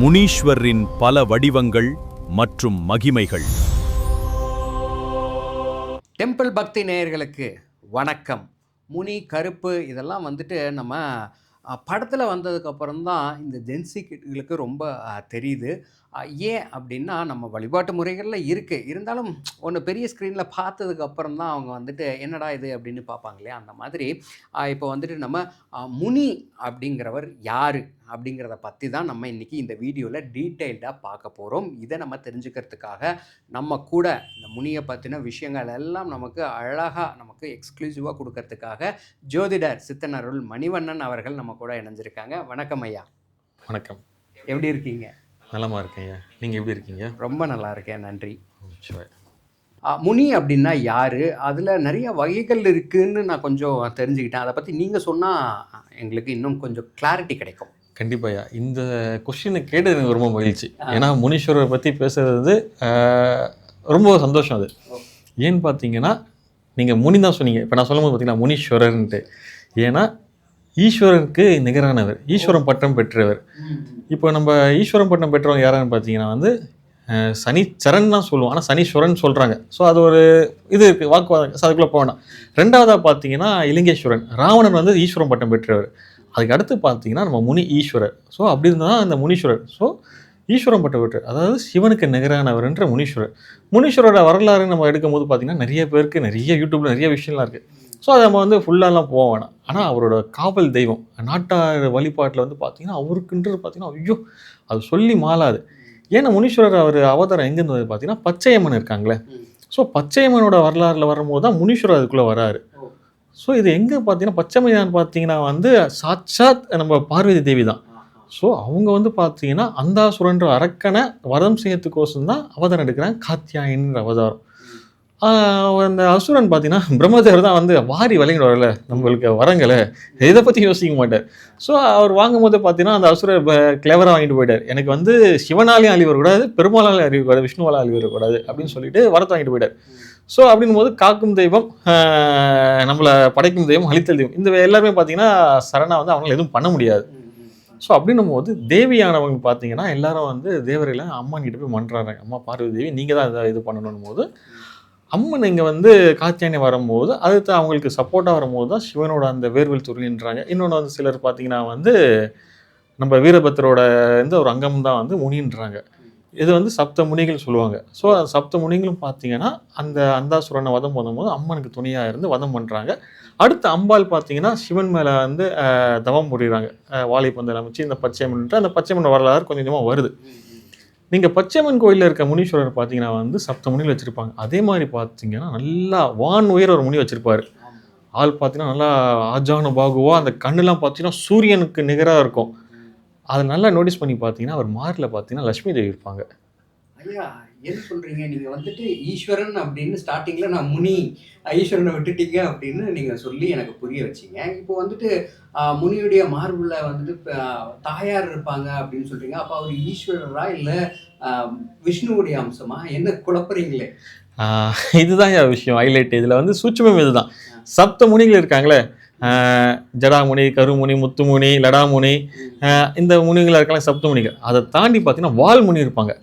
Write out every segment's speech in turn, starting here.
முனீஸ்வரின் பல வடிவங்கள் மற்றும் மகிமைகள். டெம்பிள் பக்தி நேயர்களுக்கு வணக்கம். முனி, கருப்பு இதெல்லாம் நம்ம படத்தில் வந்ததுக்கப்புறம் தான் இந்த ஜென்சிகளுக்கு ரொம்ப தெரியுது. ஏன் அப்படின்னா, நம்ம வழிபாட்டு முறைகளில் இருக்குது, இருந்தாலும் ஒன்று பெரிய ஸ்க்ரீனில் பார்த்ததுக்கப்புறம் தான் அவங்க என்னடா இது அப்படின்னு பார்ப்பாங்க இல்லையா? அந்த மாதிரி இப்போ நம்ம முனி அப்படிங்கிறவர் யார் அப்படிங்கிறத பற்றி தான் நம்ம இன்றைக்கி இந்த வீடியோவில் டீட்டெயில்டாக பார்க்க போகிறோம். இதை நம்ம தெரிஞ்சுக்கிறதுக்காக நம்ம கூட இந்த முனியை பற்றின விஷயங்கள் எல்லாம் நமக்கு அழகாக நமக்கு எக்ஸ்க்ளூசிவாக கொடுக்கறதுக்காக ஜோதிடர் சித்தனருள் மணிவண்ணன் அவர்கள் நம்ம கூட இணைஞ்சிருக்காங்க. வணக்கம் ஐயா. வணக்கம். எப்படி இருக்கீங்க? நலமா இருக்கேன் ஐயா. நீங்கள் எப்படி இருக்கீங்க? ரொம்ப நல்லா இருக்கேன், நன்றி. முனி அப்படின்னா யாரு? அதில் நிறைய வகைகள் இருக்குன்னு நான் கொஞ்சம் தெரிஞ்சுக்கிட்டேன். அதை பற்றி நீங்கள் சொன்னால் எங்களுக்கு இன்னும் கொஞ்சம் கிளாரிட்டி கிடைக்கும். கண்டிப்பாக. இந்த கொஸ்டினை கேட்டது எனக்கு ரொம்ப மகிழ்ச்சி. ஏன்னா முனீஸ்வரரை பற்றி பேசுகிறது ரொம்ப சந்தோஷம். அது ஏன்னு பார்த்தீங்கன்னா, நீங்கள் முனி தான் சொன்னீங்க. இப்போ நான் சொல்லும் போது பார்த்தீங்கன்னா முனீஸ்வரர்ன்ட்டு, ஏன்னா ஈஸ்வரனுக்கு நிகரானவர், ஈஸ்வரன் பட்டம் பெற்றவர். இப்போ நம்ம ஈஸ்வரன் பட்டம் பெற்றவங்க யாரான்னு பார்த்தீங்கன்னா சனீச்சரன் தான் சொல்லுவோம், ஆனால் சனீஸ்வரன் சொல்கிறாங்க. ஸோ அது ஒரு இது இருக்குது, வாக்குவாதம். அதுக்குள்ளே போனால் ரெண்டாவதாக பார்த்தீங்கன்னா இலிங்கேஸ்வரன், ராவணன் ஈஸ்வரன் பட்டம் பெற்றவர். அதுக்கு அடுத்து பார்த்தீங்கன்னா நம்ம முனி ஈஸ்வரர். ஸோ அப்படி இருந்தால் அந்த முனீஸ்வரர். ஸோ ஈஸ்வரன் பட்டம் பெற்றவர், அதாவது சிவனுக்கு நிகரானவர்ன்ற முனீஸ்வரர். முனீஸ்வரோட வரலாறு நம்ம எடுக்கும்போது பார்த்தீங்கன்னா நிறைய பேருக்கு நிறைய யூடியூப்பில் நிறைய விஷயம்லாம் இருக்குது. ஸோ அதை நம்ம ஃபுல்லாலாம் போக வேணாம். ஆனால் அவரோட காவல் தெய்வம் நாட்டார் வழிபாட்டில் பார்த்தீங்கன்னா அவருக்குன்றது பார்த்தீங்கன்னா ஐயோ அது சொல்லி மாளாது. ஏன்னா முனீஸ்வரர் அவர் அவதாரம் எங்கேருந்து பார்த்தீங்கன்னா பச்சையம்மன் இருக்காங்களே. ஸோ பச்சையம்மனோட வரலாறுல வரும்போது தான் முனீஸ்வரர் அதுக்குள்ளே வராரு. ஸோ இது எங்கே பார்த்தீங்கன்னா பச்சைமையான்னு பார்த்தீங்கன்னா சாட்சாத் நம்ம பார்வதி தேவி தான். ஸோ அவங்க பார்த்தீங்கன்னா அந்தாசுரன்ற அரக்கனை வதம் செய்யறதுக்கோசம் தான் அவதாரம் எடுக்கிறாங்க, காத்தியாயின்ற அவதாரம். அந்த அசுரன் பார்த்தீங்கன்னா பிரம்மதேவர் தான் வாரி வழங்கிட்டு வரல நம்மளுக்கு வரங்களை, இதை பற்றி யோசிக்க மாட்டார். ஸோ அவர் வாங்கும் போது பார்த்தீங்கன்னா அந்த அசுரர் கிளவராக வாங்கிட்டு போயிட்டார். எனக்கு சிவனாலையும் அழி வரக்கூடாது, பெருமாளாலையும் அழி வரக்கூடாது, விஷ்ணுவாலால் அழி வரக்கூடாது அப்படின்னு சொல்லிட்டு வரத்தை வாங்கிட்டு போயிட்டார். ஸோ அப்படின் போது காக்கும் தெய்வம், நம்மளை படைக்கும் தெய்வம், அழித்தல் தெய்வம், இந்த எல்லாருமே பார்த்தீங்கன்னா சரணா அவங்களால எதுவும் பண்ண முடியாது. ஸோ அப்படின்னும் போது தேவியானவங்க பார்த்தீங்கன்னா எல்லாரும் தேவரையில் அம்மன் கிட்ட போய் மன்றாடுறாங்க, அம்மா பார்வதி தேவி நீங்கள் தான் இதை இது பண்ணணும் போது அம்மன் இங்கே காத்தியானி வரும்போது அதுக்கு அவங்களுக்கு சப்போர்ட்டாக வரும்போது தான் சிவனோட அந்த வேர்வில் துருகின்றாங்க. இன்னொன்று சிலர் பார்த்தீங்கன்னா நம்ம வீரபத்திரோட ஒரு அங்கம் தான் முனின்றாங்க. இது சப்த முனிகள் சொல்லுவாங்க. ஸோ சப்த முனிகளும் பார்த்தீங்கன்னா அந்த அந்தாசுரனை வதம் பண்ணும்போது அம்மனுக்கு துணையாக இருந்து வதம் பண்ணுறாங்க. அடுத்து அம்பாள் பார்த்தீங்கன்னா சிவன் மேலே தவம் புரிகிறாங்க, வாழைப்பந்தல் அமைச்சு இந்த பச்சையம்மன். அந்த பச்சையம்மன் வரலாறு கொஞ்சம் கொஞ்சமாக வருது. நீங்கள் பச்சையம்மன் கோயிலில் இருக்க முனீஸ்வரர் பார்த்தீங்கன்னா சப்த முனிகள் வச்சுருப்பாங்க. அதே மாதிரி பார்த்தீங்கன்னா நல்லா வான் உயர ஒரு முனி வச்சுருப்பார். ஆள் பார்த்தீங்கன்னா நல்லா ஆஜானு பாகுவா, அந்த கண்ணுலாம் பார்த்தீங்கன்னா சூரியனுக்கு நிகராக இருக்கும். அதை நல்லா நோட்டீஸ் பண்ணி பார்த்தீங்கன்னா அவர் மாரில் பார்த்தீங்கன்னா லட்சுமி தேவி இருப்பாங்க. ஐயா, என்ன சொல்கிறீங்க? நீங்கள் ஈஸ்வரன் அப்படின்னு ஸ்டார்டிங்கில் நான் முனி ஈஸ்வரனை விட்டுட்டீங்க அப்படின்னு நீங்கள் சொல்லி எனக்கு புரிய வச்சிங்க. இப்போ முனியுடைய மார்பில் தாயார் இருப்பாங்க அப்படின்னு சொல்கிறீங்க. அப்போ அவர் ஈஸ்வரரா இல்லை விஷ்ணுவுடைய அம்சமா? என்ன குழப்பறீங்களே? இதுதான் விஷயம் ஹைலைட். இதில் சூட்சுமம் இதுதான். சப்த முனிகள் இருக்காங்களே, ஜடாமுனி, கருமுனி, முத்துமுனி, லடாமுனி, இந்த முனிகள் இருக்காங்க சப்த முனிகள். அதை தாண்டி பார்த்தீங்கன்னா வால்முனி இருப்பாங்க.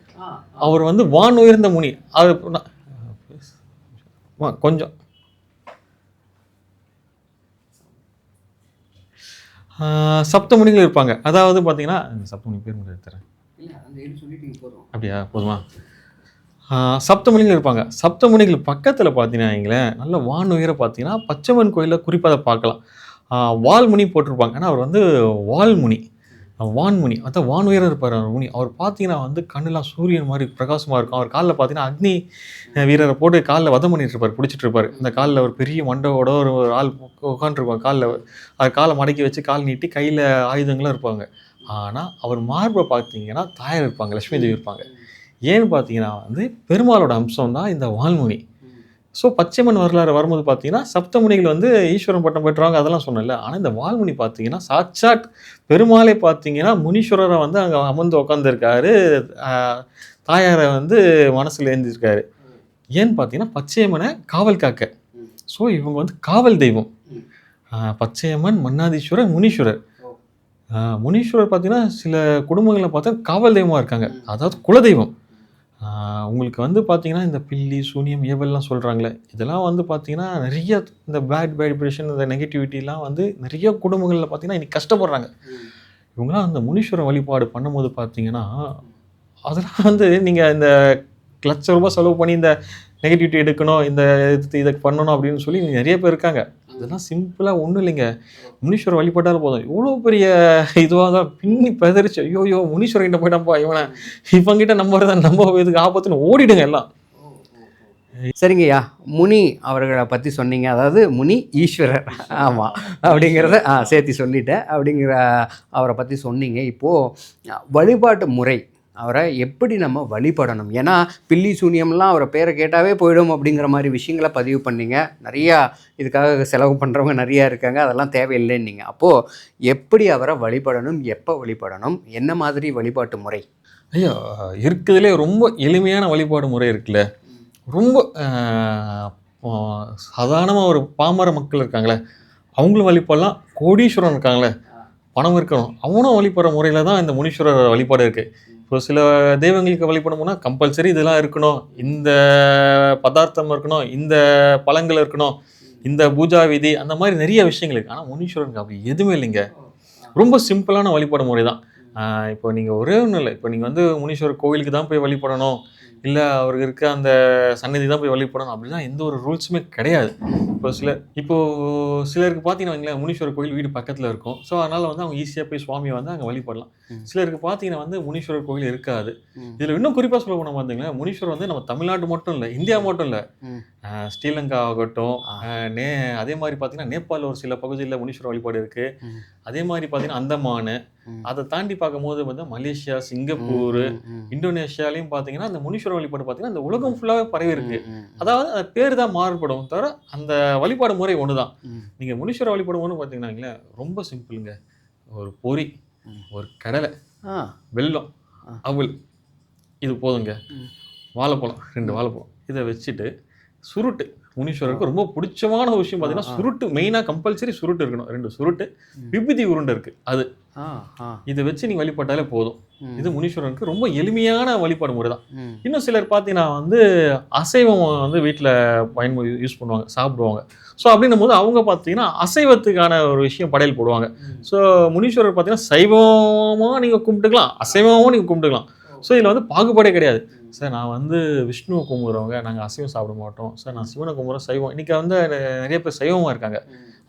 அவர் வான் உயர்ந்த முனி. அது கொஞ்சம் சப்த முனிகள் இருப்பாங்க. அதாவது பார்த்தீங்கன்னா சப்தமுனி பேர் மட்டும் எடுத்துறேன். அப்படியா, போதுமா? சப்தமுனிகள் இருப்பாங்க. சப்தமுனிகள் பக்கத்தில் பார்த்தீங்கன்னா நல்ல வான் உயர பார்த்தீங்கன்னா பச்சைமன் கோயிலில் குறிப்பாக அதை பார்க்கலாம். வால்முனி போட்டிருப்பாங்க. ஆனால் அவர் வால்முனி, வான்முனி, அதான் வான் உயரம் இருப்பார் அவர் முனி. அவர் பார்த்தீங்கன்னா கண்ணுலாம் சூரியன் மாதிரி பிரகாசமாக இருக்கும். அவர் காலில் பார்த்தீங்கன்னா அக்னி வீரரை போட்டு காலில் வதம் பண்ணிட்டு இருப்பார், பிடிச்சிட்டு இருப்பார். அந்த காலில் ஒரு பெரிய மண்டவோட ஒரு ஆள் உட்காந்துருப்பாங்க. அவர் காலை மடக்கி வச்சு கால் நீட்டி கையில் ஆயுதங்களும் இருப்பாங்க. ஆனால் அவர் மார்பை பார்த்தீங்கன்னா தாயார் இருப்பாங்க, லட்சுமி தேவி இருப்பாங்க. ஏன்னு பார்த்தீங்கன்னா பெருமாளோட அம்சம் தான் இந்த வால்முனி. ஸோ பச்சைமன் வரலாறு வரும்போது பார்த்தீங்கன்னா சப்தமுனிகள் ஈஸ்வரன் பட்டம் பெற்றவங்க, அதெல்லாம் சொன்னல. ஆனால் இந்த வால்முனி பார்த்தீங்கன்னா சாட்சாத் பெருமாளை பார்த்தீங்கன்னா முனீஸ்வரரை அங்கே அமர்ந்து உட்காந்துருக்காரு, தாயாரை மனசில் ஏந்திருக்காரு. ஏன்னு பார்த்தீங்கன்னா பச்சையம்மனை காவல் காக்க. ஸோ இவங்க காவல் தெய்வம். பச்சையம்மன், மன்னாதீஸ்வரர், முனீஸ்வரர். முனீஸ்வரர் பார்த்தீங்கன்னா சில குடும்பங்களில் பார்த்தா காவல் தெய்வமாக இருக்காங்க, அதாவது குலதெய்வம். உங்களுக்கு வந்து பார்த்தீங்கன்னா இந்த பில்லி சூனியம் ஏவல்லாம் சொல்கிறாங்களே, இதெல்லாம் வந்து பார்த்தீங்கன்னா நிறைய இந்த பேட் வைப்ரேஷன் இந்த நெகட்டிவிட்டிலாம் வந்து நிறைய குடும்பங்களில் பார்த்தீங்கன்னா இன்னைக்கு கஷ்டப்படுறாங்க. இவங்களாம் அந்த முனீஸ்வரன் வழிபாடு பண்ணும்போது பார்த்தீங்கன்னா அதெல்லாம் வந்து நீங்கள் இந்த ₹1,00,000 செலவு பண்ணி இந்த நெகட்டிவிட்டி எடுக்கணும், இந்த இதை பண்ணணும் அப்படின்னு சொல்லி நிறைய பேர் இருக்காங்க. அதெல்லாம் சிம்பிளாக ஒன்றும் இல்லைங்க. முனீஸ்வரர் வழிபட்டாலும் போதும். இவ்வளோ பெரிய இதுவாக தான் பின்னி பெதறிச்சு, ஐயோ முனீஸ்வரன் கிட்ட போயிட்டான்ப்பா இவனை, இவங்கிட்ட நம்ம இதுக்கு ஆபத்துன்னு ஓடிடுங்க எல்லாம். சரிங்கய்யா, முனி அவர்களை பற்றி சொன்னீங்க. அதாவது முனி ஈஸ்வரர், ஆமாம், அப்படிங்கிறத சேர்த்து சொல்லிட்டேன். அப்படிங்கிற அவரை பற்றி சொன்னீங்க. இப்போது வழிபாட்டு முறை, அவரை எப்படி நம்ம வழிபடணும்? ஏன்னா பில்லி சூனியம்லாம் அவரை பேரை கேட்டாவே போயிடும் அப்படிங்கிற மாதிரி விஷயங்களை பதிவு பண்ணீங்க. நிறையா இதுக்காக செலவு பண்ணுறவங்க நிறையா இருக்காங்க, அதெல்லாம் தேவையில்லைன்னீங்க. அப்போது எப்படி அவரை வழிபடணும், எப்போ வழிபடணும், என்ன மாதிரி வழிபாட்டு முறை? ஐயா, இருக்கிறதுலே ரொம்ப எளிமையான வழிபாடு முறை இருக்குல்ல, ரொம்ப சாதாரணமாக ஒரு பாமர மக்கள் இருக்காங்களே அவங்களும் வழிபடலாம். கோடீஸ்வரன் இருக்காங்களே, பணம் இருக்கணும், அவனும் வழிபடுற முறையில் தான் இந்த முனீஸ்வரர் வழிபாடு இருக்குது. இப்போ சில தெய்வங்களுக்கு வழிபடணும்னா கம்பல்சரி இதெல்லாம் இருக்கணும், இந்த பதார்த்தம் இருக்கணும், இந்த பழங்கள் இருக்கணும், இந்த பூஜா விதி, அந்த மாதிரி நிறைய விஷயங்கள் இருக்குது. ஆனால் முனீஸ்வரனுக்கு அப்படி எதுவுமே இல்லைங்க. ரொம்ப சிம்பிளான வழிபாடு முறை தான். இப்போ நீங்கள் ஒரே ஒன்றும் இல்லை, இப்போ நீங்கள் வந்து முனீஸ்வரர் கோவிலுக்கு தான் போய் வழிபடணும், இல்லை அவருக்கு இருக்க அந்த சன்னதி தான் போய் வழிபடணும் அப்படின்னா எந்த ஒரு ரூல்ஸுமே கிடையாது. இப்போது சிலருக்கு பார்த்தீங்கன்னா வைங்களேன், முனீஸ்வரர் கோயில் வீடு பக்கத்தில் இருக்கும். ஸோ அதனால் வந்து அவங்க ஈஸியாக போய் சுவாமியை வந்து அங்கே வழிபடலாம். சிலருக்கு பார்த்தீங்கன்னா வந்து முனீஸ்வரர் கோயில் இருக்காது. இதில் இன்னும் குறிப்பாக சொல்ல போனால் பார்த்தீங்கன்னா, முனீஸ்வரர் வந்து நம்ம தமிழ்நாடு மட்டும் இல்லை, இந்தியா மட்டும் இல்லை, ஸ்ரீலங்கா ஆகட்டும், அதே மாதிரி பார்த்தீங்கன்னா நேபாளில் ஒரு சில பகுதியில் முனீஸ்வரர் வழிபாடு இருக்குது. அதே மாதிரி பார்த்தீங்கன்னா அந்தமான், அதை தாண்டி பார்க்கும்போது வந்து மலேசியா, சிங்கப்பூர், இந்தோனேஷியாலையும் பார்த்தீங்கன்னா அந்த முனீஸ்வரர் வழிபாடு பார்த்தீங்கன்னா அந்த உலகம் ஃபுல்லாகவே பரவி இருக்கு. அதாவது அந்த பேர் தான் மாறுபடும் தவிர அந்த வழிபாடு முறை ஒன்று தான். நீங்கள் முனீஸ்வரர் வழிபாடு ஒன்று பார்த்தீங்கன்னா ரொம்ப சிம்பிளுங்க. ஒரு பொரி, ஒரு கடலை, வெல்லம், அவல், இது போதுங்க. வாழைப்பழம், 2 வாழைப்பழம், இதை வச்சுட்டு சுருட்டு. முனீஸ்வரருக்கு ரொம்ப பிடிச்சமான ஒரு விஷயம் பார்த்தீங்கன்னா சுருட்டு. மெயினாக கம்பல்சரி சுருட்டு இருக்கணும். 2 சுருட்டு, விபூதி உருண்டை இருக்குது, அது இதை வச்சு நீங்கள் வழிபட்டாலே போதும். இது முனீஸ்வரனுக்கு ரொம்ப எளிமையான வழிபாடு முறை தான். இன்னும் சிலர் பார்த்தீங்கன்னா வந்து அசைவம் வந்து வீட்டில் யூஸ் பண்ணுவாங்க, சாப்பிடுவாங்க. ஸோ அப்படின்னும் போது அவங்க பார்த்தீங்கன்னா அசைவத்துக்கான ஒரு விஷயம் படையல் போடுவாங்க. ஸோ முனீஸ்வரர் பார்த்தீங்கன்னா சைவமாக நீங்கள் கும்பிட்டுக்கலாம், அசைவமாகவும் நீங்கள் கும்பிட்டுக்கலாம். ஸோ இதில் வந்து பாகுபாடே கிடையாது. சார் நான் வந்து விஷ்ணுவை கும்பிட்றவங்க, நாங்கள் அசைவம் சாப்பிட மாட்டோம். சார் நான் சிவனை கும்பிட்றோம், சைவம். இன்றைக்கி வந்து நிறைய பேர் சைவமாக இருக்காங்க,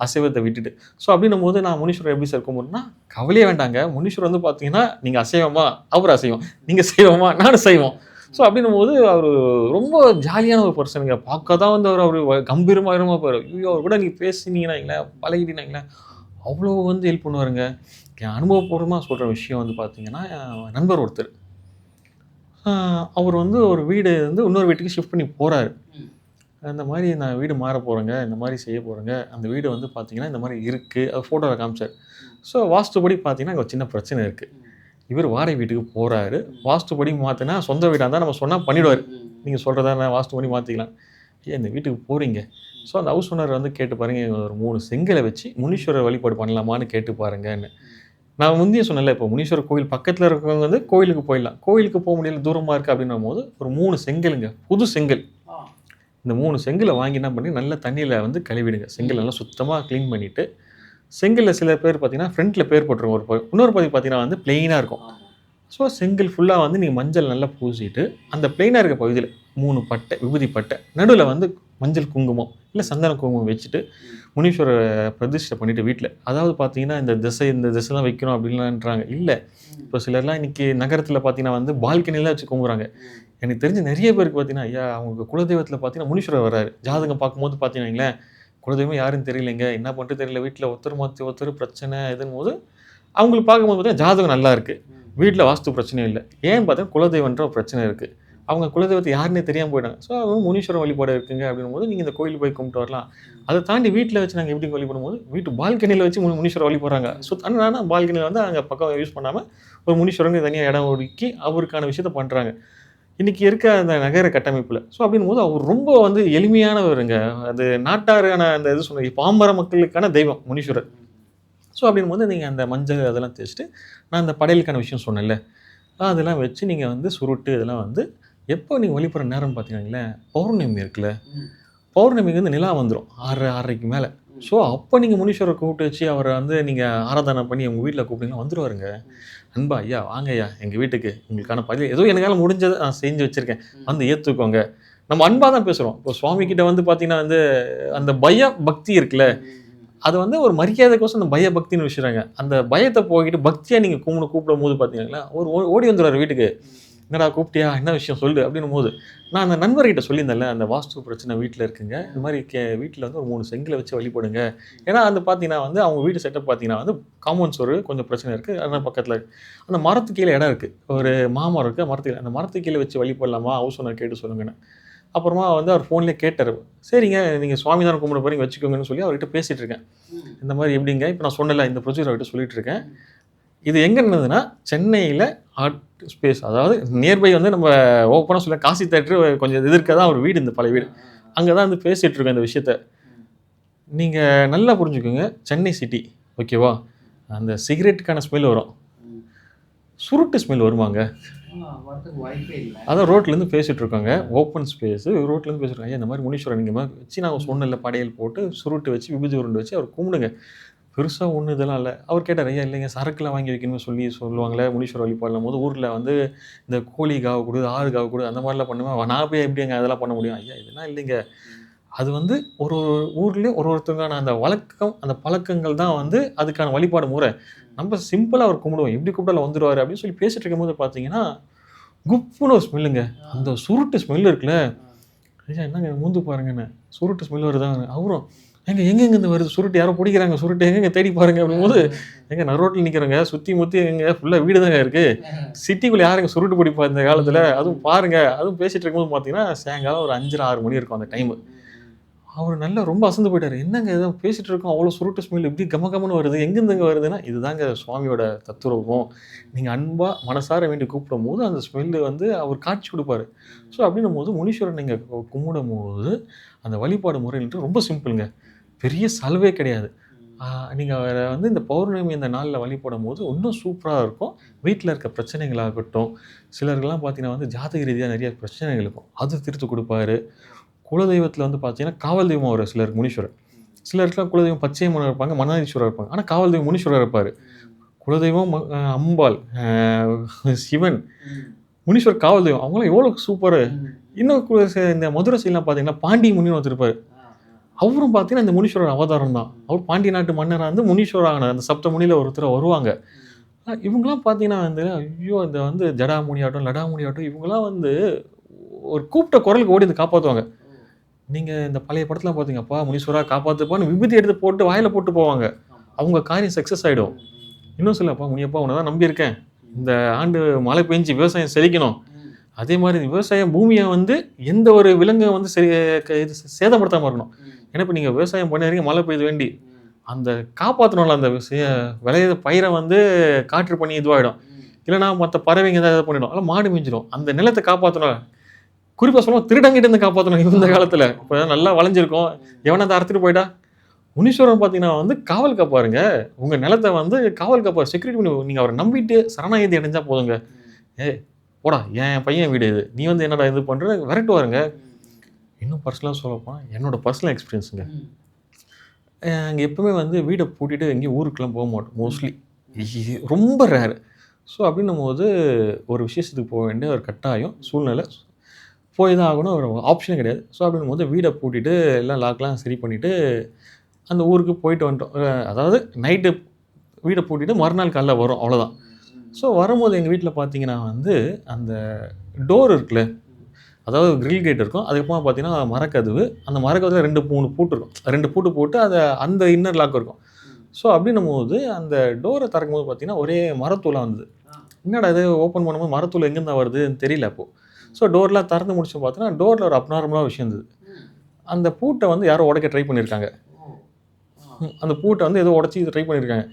அசைவத்தை விட்டுட்டு. ஸோ அப்படின்னும் போது நான் முனீஸ்வரர் எப்படி சார் கும்பிட்றேன்னா, கவலையே வேண்டாங்க. முனீஸ்வரர் வந்து பார்த்தீங்கன்னா நீங்கள் அசைவமா, அவர் அசைவம், நீங்கள் சைவமா, நானும் சைவம். ஸோ அப்படின்னும் போது அவர் ரொம்ப ஜாலியான ஒரு பர்சனுங்க. பார்க்க தான் வந்து அவர் கம்பீரமாக போவார். ஐயோ, அவர் கூட நீங்கள் பேசினீங்கன்னாங்களே, பழகிட்டீங்கன்னாங்களே, அவ்வளோ வந்து ஹெல்ப் பண்ணுவாருங்க. என் அனுபவபூர்வமாக சொல்கிற விஷயம் வந்து பார்த்தீங்கன்னா, நண்பர் ஒருத்தர், அவர் வந்து ஒரு வீடு வந்து இன்னொரு வீட்டுக்கு ஷிஃப்ட் பண்ணி போகிறாரு. அந்த மாதிரி நான் வீடு மாற போகிறேங்க, இந்த மாதிரி செய்ய போகிறேங்க, அந்த வீடு வந்து பார்த்தீங்கன்னா இந்த மாதிரி இருக்குது, அது ஃபோட்டோவில் காமிச்சார். ஸோ வாஸ்துபடி பார்த்தீங்கன்னா அங்கே ஒரு சின்ன பிரச்சனை இருக்குது. இவர் வாடகை வீட்டுக்கு போகிறாரு. வாஸ்துபடி மாற்றினா சொந்த வீடாக இருந்தால் நம்ம சொன்னால் பண்ணிவிடுவார். நீங்கள் சொல்கிறதா நான் வாஸ்துபடி மாற்றிக்கலாம். ஏன் இந்த வீட்டுக்கு போகிறீங்க? ஸோ அந்த ஹவுஸ் ஓனர் வந்து கேட்டு பாருங்கள், ஒரு 3 செங்கலை வச்சு முனீஸ்வரர் வழிபாடு பண்ணலாமான்னு கேட்டு பாருங்கன்னு. நான் முந்தைய சொன்னல, இப்போ முனீஸ்வரர் கோவில் பக்கத்தில் இருக்கிறவங்க வந்து கோயிலுக்கு போயிடலாம், கோயிலுக்கு போக முடியல, தூரமாக இருக்குது அப்படின்னும் போது ஒரு 3 செங்கலுங்க, புது செங்கல். இந்த 3 செங்கலை வாங்கி என்ன பண்ணி நல்ல தண்ணியில் வந்து கழுவிடுங்க. செங்கல் நல்லா சுத்தமாக க்ளீன் பண்ணிவிட்டு, செங்கலில் சில பேர் பார்த்தீங்கன்னா ஃப்ரண்ட்டில் பேர் போட்டுருவோம், இன்னொரு பகுதி பார்த்தீங்கன்னா வந்து பிளெயினாக இருக்கும். ஸோ செங்கல் ஃபுல்லாக வந்து நீங்கள் மஞ்சள் நல்லா பூசிட்டு, அந்த பிளெயினாக இருக்க பகுதியில் 3 பட்டை, விபூதி பட்டை, நடுவில் வந்து மஞ்சள் குங்குமம் இல்லை சந்தன குங்குமம் வச்சுட்டு முனீஸ்வரரை பிரதிஷ்டை பண்ணிவிட்டு வீட்டில், அதாவது பார்த்தீங்கன்னா இந்த திசை தான் வைக்கணும் அப்படின்லான்றாங்க. இல்லை, இப்போ சிலர்லாம் இன்றைக்கி நகரத்தில் பார்த்தீங்கன்னா வந்து பால்கனிலாம் வச்சு குங்குறாங்க. எனக்கு தெரிஞ்ச நிறைய பேருக்கு பார்த்தீங்கன்னா, ஐயா அவங்க குலதெய்வத்தில் பார்த்தீங்கன்னா முனீஸ்வரர் வர்றாரு. ஜாதகம் பார்க்கும்போது பார்த்தீங்கன்னா குலதெய்வம் யாருன்னு தெரியலைங்க, என்ன பண்ணிட்டு தெரியல, வீட்டில் ஒருத்தர் மாற்றி ஒருத்தர் பிரச்சனை எதுன்னு போது அவங்களுக்கு பார்க்கும்போது பார்த்தீங்கன்னா ஜாதகம் நல்லா இருக்குது, வீட்டில் வாஸ்து பிரச்சனையும் இல்லை. ஏன்னு பார்த்தா குலதெய்வன்ற ஒரு பிரச்சனை இருக்குது. அவங்க குலதெய்வத்தை யாருன்னே தெரியாமல் போயிட்டாங்க. ஸோ அவங்க முனீஸ்வரன் வழிபாடு இருக்குங்க அப்படின்னும் போது நீங்கள் இந்த கோயிலுக்கு போய் கும்பிட்டு வரலாம். அதை தாண்டி வீட்டில் வச்சு நாங்கள் எப்படி வழிபடும் போது வீட்டு பால்கனியில் வச்சு முனீஸ்வரர் வழிபடுறாங்க. ஸோ ஆனால் பால்கனியில் வந்து அங்கே பக்கம் யூஸ் பண்ணாமல் ஒரு முனீஸ்வரனுக்கு தனியாக இடம் ஒதுக்கி அவருக்கான விஷயத்தை பண்ணுறாங்க இன்றைக்கி இருக்க அந்த நகர கட்டமைப்பில். ஸோ அப்படின்னும் போது அவர் ரொம்ப வந்து எளிமையானவருங்க. அது நாட்டாரான அந்த இது சொன்ன பாமர மக்களுக்கான தெய்வம் முனீஸ்வரர். ஸோ அப்படின் போது நீங்கள் அந்த மஞ்சள் அதெல்லாம் தேய்ச்சிட்டு நான் அந்த படையலுக்கான விஷயம் சொன்னேன்ல, அதெல்லாம் வச்சு நீங்கள் வந்து சுருட்டு இதெல்லாம் வந்து எப்போ நீங்கள் வழிபடுற நேரம்னு பார்த்தீங்கன்னாங்களேன், பௌர்ணமி இருக்குல்ல, பௌர்ணமிக்கு வந்து நிலா வந்துடும் 6:30க்கு மேலே. ஸோ அப்போ நீங்கள் முனீஸ்வரரை கூப்பிட்டு வச்சு அவரை வந்து நீங்கள் ஆராதனை பண்ணி உங்கள் வீட்டில் கூப்பிட்டீங்கன்னா வந்துடுவாருங்க. அன்பா ஐயா வாங்க ஐயா எங்கள் வீட்டுக்கு உங்களுக்கான பதில் ஏதோ எனக்கால முடிஞ்சதை நான் செஞ்சு வச்சுருக்கேன், வந்து ஏற்றுக்கோங்க. நம்ம அன்பாக தான் பேசுகிறோம். இப்போ சுவாமி கிட்ட வந்து பார்த்தீங்கன்னா வந்து அந்த பய பக்தி இருக்குல்ல, அது வந்து ஒரு மரியாதைக்கோசம் அந்த பய பக்தின்னு வச்சுறாங்க. அந்த பயத்தை போய்கிட்டு பக்தியாக நீங்கள் கூப்பிடும் போது பார்த்தீங்கன்னா ஒரு ஓடி வந்துடுவார் வீட்டுக்கு. என்னடா கூப்பிட்டியா, என்ன விஷயம் சொல்லு அப்படின்னும் போது, நான் அந்த நண்பர்கிட்ட சொல்லியிருந்தேன்ல, அந்த வாஸ்து பிரச்சனை வீட்டில் இருக்குங்க, இந்த மாதிரி வீட்டில் வந்து ஒரு 3 செங்கலை வச்சு வழிபடுங்க. ஏன்னா வந்து பார்த்தீங்கன்னா வந்து அவங்க வீட்டு செட்டப் பார்த்தீங்கன்னா வந்து காம்பவுண்ட் சுவர் கொஞ்சம் பிரச்சனை இருக்குது. அதனால் பக்கத்தில் அந்த மரத்துக்கு கீழே இடம் இருக்குது, ஒரு மாமரம் இருக்குது, மரத்துக்கு அந்த மரத்துக்கு கீழே வச்சு வழிபடலாமா, ஹவுஸ் ஓனர் கேட்டு சொல்லுங்கன்னு. அப்புறமா வந்து அவர் ஃபோன்லேயே கேட்டார். சரிங்க நீங்கள் சுவாமி தானே கும்பிட போகிறீங்க வச்சுக்கோங்கன்னு சொல்லி அவர்கிட்ட பேசிகிட்டு இருக்கேன். இந்த மாதிரி எப்படிங்க இப்போ நான் சொன்னல இந்த ப்ரொசீஜர் அவர்கிட்ட சொல்லிட்டு இருக்கேன். இது எங்கே இருந்ததுன்னா சென்னையில் ஆர்ட் ஸ்பேஸ், அதாவது நியர்பை வந்து நம்ம ஓப்பனாக சொல்ல காசி தேட்டரு கொஞ்சம் எதிர்க்க தான் ஒரு வீடு, இந்த பழைய வீடு, அங்கே தான் வந்து பேசிகிட்டு இருக்கேன் இந்த விஷயத்த. நீங்கள் நல்லா புரிஞ்சுக்கோங்க, சென்னை சிட்டி ஓகேவா, அந்த சிகரெட்டுக்கான ஸ்மெல் வரும், சுருட்டு ஸ்மெல் வருவாங்க. அதான் ரோட்லேருந்து பேசிகிட்டு இருக்காங்க, ஓப்பன் ஸ்பேஸு ரோட்லேருந்து பேசிட்டு இந்த மாதிரி முனீஸ்வரன் நீங்கள் வச்சு நாங்கள் சொன்னல படையல் போட்டு சுருட்டு வச்சு விபூதி உருண்டு வச்சு அவர் கும்பிடுங்க, பெருசாக ஒன்றும் இதெல்லாம் இல்லை. அவர் கேட்டார், ஐயா இல்லைங்க சரக்குலாம் வாங்கி வைக்கணும்னு சொல்லுவாங்களே முனீஸ்வரர் வழிபாடும் போது ஊரில் வந்து இந்த கோழி காவு கொடு, ஆறு காவு கொடு, அந்த மாதிரிலாம் பண்ணுவேன், நான் போய் எப்படிங்க அதெல்லாம் பண்ண முடியும்? ஐயா இதெல்லாம் இல்லைங்க, அது வந்து ஒரு ஊர்லேயும் ஒருத்தருக்கான அந்த வழக்கம் அந்த பழக்கங்கள் தான் வந்து அதுக்கான வழிபாடு முறை. நம்ம சிம்பிளாக அவர் கும்பிடுவோம், எப்படி கூப்பிட்டாலும் வந்துடுவார் அப்படின்னு சொல்லி பேசிகிட்டு இருக்கும்போது பார்த்தீங்கன்னா குப்புன்னு ஒரு ஸ்மெல்லுங்க, அந்த சுருட்டு ஸ்மெல் இருக்குல்ல. ஐயா என்னங்க மூந்து பாருங்கண்ணே, சுருட்டு ஸ்மெல் வருதாங்க. அவரும் எங்கெங்கேருந்து வருது சுருட்டு, யாரோ பிடிக்கிறாங்க சுருட்டு, எங்கெங்க தேடி பாருங்க அப்படிங்கும்போது, எங்க நான் ரோட்டில் நிற்கிறேங்க, சுற்றி முற்றி எங்க ஃபுல்லாக வீடு தாங்க இருக்குது, சிட்டிக்குள்ளே யாருங்க சுருட்டு பிடிப்பா இந்த காலத்தில், அதுவும் பாருங்கள். அதுவும் பேசிகிட்டு இருக்கும்போது பார்த்தீங்கன்னா சாயங்காலம் ஒரு 5:30-6 மணி இருக்கும் அந்த டைமு. அவர் நல்லா ரொம்ப அசந்து போயிட்டார். என்னங்க ஏதோ பேசிகிட்டு இருக்கோம், அவ்வளோ சுருட்டு ஸ்மெல் இப்படி கமகமன்னு வருது, எங்கேருந்துங்க வருதுன்னா இதுதாங்க சுவாமியோட தத்துவம். நீங்கள் அன்பாக மனசார வேண்டி கூப்பிடும் போது அந்த ஸ்மெல்லு வந்து அவர் காட்சி கொடுப்பாரு. ஸோ அப்படின்னும் போது முனீஸ்வரன் நீங்கள் கும்பிடும் போது அந்த வழிபாடு முறைன்ட்டு ரொம்ப சிம்பிளுங்க, பெரிய செலவே கிடையாது. நீங்கள் வந்து இந்த பௌர்ணமி இந்த நாளில் வழிபடும் போது இன்னும் சூப்பராக இருக்கும். வீட்டில் இருக்க பிரச்சனைகளாகட்டும், சிலருக்கெல்லாம் பார்த்தீங்கன்னா வந்து ஜாதக ரீதியாக நிறைய பிரச்சனைகள் இருக்கும், அது தீர்த்து கொடுப்பாரு. குலதெய்வத்தில் வந்து பார்த்தீங்கன்னா காவல் தெய்வம் வரும் சிலருக்கு முனீஸ்வரர், சிலருக்குலாம் குலதெய்வம் பச்சையம்மன் இருப்பாங்க, மன்னாதீஸ்வரர் இருப்பாங்க, ஆனால் காவல் தெய்வம் முனீஸ்வரர் இருப்பார். குலதெய்வம் அம்பாள், சிவன், முனீஸ்வரர் காவல் தெய்வம், அவங்களாம் எவ்வளோ சூப்பர். இன்னும் இந்த மதுரை சைட்லாம் பார்த்தீங்கன்னா பாண்டி முனின்னு ஒருத்தருப்பார், அவரும் பார்த்தீங்கன்னா இந்த முனீஸ்வரர் அவதாரம் தான். அவர் பாண்டிய நாட்டு மன்னராக வந்து முனீஸ்வரர் ஆன அந்த சப்த முனியில் ஒருத்தர் வருவாங்க. இவங்களாம் பார்த்தீங்கன்னா வந்து ஐயோ இந்த வந்து ஜடாமுனி ஆகட்டும் லடாமுனி ஆகட்டும், இவங்களாம் வந்து ஒரு கூப்பிட்ட குரலுக்கு ஓடி வந்து காப்பாற்றுவாங்க. நீங்கள் இந்த பழைய படத்தில் பார்த்தீங்கப்பா முனீஸ்வரா காப்பாற்றுப்பான்னு விபூதி எடுத்து போட்டு வாயில் போட்டு போவாங்க, அவங்க காரியம் சக்ஸஸ் ஆகிடும். இன்னும் சொல்லப்பா முனியப்பா உன்னை தான் நம்பியிருக்கேன், இந்த ஆண்டு மழை பெஞ்சு விவசாயம் செழிக்கணும், அதே மாதிரி விவசாயம் பூமியை வந்து எந்த ஒரு விலங்கு வந்து சேதப்படுத்தாமல் இருக்கணும். ஏன்னா இப்போ நீங்கள் விவசாயம் பண்ணுறீங்க, மழை பெய்து வேண்டி அந்த காப்பாற்றணும்ல, அந்த விளைய பயிரை வந்து காற்று பண்ணி இதுவாகிடும், இல்லைனா மற்ற பறவைங்க தான் இதை பண்ணிடும், அதெல்லாம் மாடு மிஞ்சிடும், அந்த நிலத்தை காப்பாற்றணும். குறிப்பாக சொல்லுவோம் திருடங்கிட்ட இருந்து காப்பாற்றணும். இந்த காலத்தில் இப்போ நல்லா வளைஞ்சிருக்கும், எவனை அதை அறுத்துட்டு போயிட்டா, முனீஸ்வரன் பார்த்தீங்கன்னா வந்து காவல் காப்பாருங்க, உங்கள் நிலத்தை வந்து காவல் காப்பார், செக்யூரிட்டி பண்ணி நீங்கள் அவரை நம்பிட்டு சரணாகதி அடைஞ்சால் போதுங்க. போடா என் பையன் வீடு இது, நீ வந்து என்னடா இது பண்ணுற விரட்டுவாருங்க. இன்னும் பர்சனலாக சொல்லப்போனால் என்னோடய பர்சனல் எக்ஸ்பீரியன்ஸுங்க, அங்கே எப்பவுமே வந்து வீடை பூட்டிட்டு எங்கேயும் ஊருக்கெலாம் போக மாட்டோம், மோஸ்ட்லி ரொம்ப ரேரு. ஸோ அப்படின்னும் போது ஒரு விசேஷத்துக்கு போக வேண்டிய ஒரு கட்டாயம் சூழ்நிலை, போய் தான் ஆகணும், ஒரு ஆப்ஷனே கிடையாது. ஸோ அப்படின்னும் போது வீடை பூட்டிட்டு எல்லாம் லாக்லாம் சரி பண்ணிவிட்டு அந்த ஊருக்கு போயிட்டு வந்துட்டோம். அதாவது நைட்டு வீடை பூட்டிட்டு மறுநாள் காலைல வரும், அவ்வளோதான். ஸோ வரும்போது எங்கள் வீட்டில் பார்த்தீங்கன்னா வந்து அந்த டோர் இருக்குல்ல, அதாவது கிரில் கேட் இருக்கும், அதுக்கப்புறமா பார்த்தீங்கன்னா மரக்கதவு, அந்த மரக்கதவில் 2-3 பூட்டு இருக்கும், 2 பூட்டு போட்டு அதை அந்த இன்னர் லாக் இருக்கும். ஸோ அப்படின்னும் போது அந்த டோரை திறக்கும் போது பார்த்தீங்கன்னா ஒரே மரத்தூளாக வந்தது. என்னடா இது ஓப்பன் பண்ணும்போது மரத்தூள் எங்கேருந்தா வருதுன்னு தெரியல அப்போது. ஸோ டோர்லாம் திறந்து முடிச்சு பார்த்தோன்னா டோரில் ஒரு அப்நார்மலாக விஷயம் இருந்தது. அந்த பூட்டை வந்து யாரோ உடைக்க ட்ரை பண்ணியிருக்காங்க, அந்த பூட்டை வந்து ஏதோ உடச்சி ட்ரை பண்ணியிருக்காங்க.